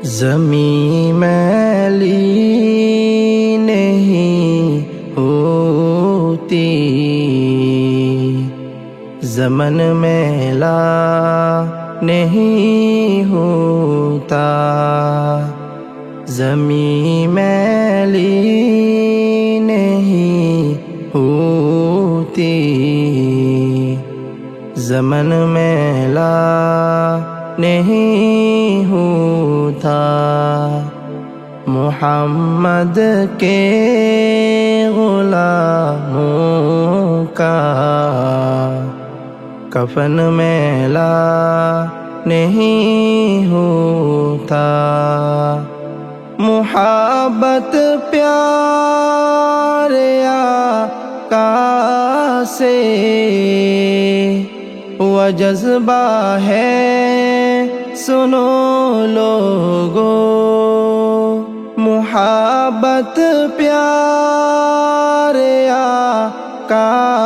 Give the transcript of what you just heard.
زمین میلی نہیں ہوتی، زمن میلا نہیں ہوتا، زمین میلی نہیں ہوتی، زمن میلا نہیں ہوتا۔ محمد کے غلاموں کا کفن میلا نہیں ہوتا۔ محبت پیارے آقا سے وہ جذبہ ہے، سنو لوگو، محبت پیارے آقا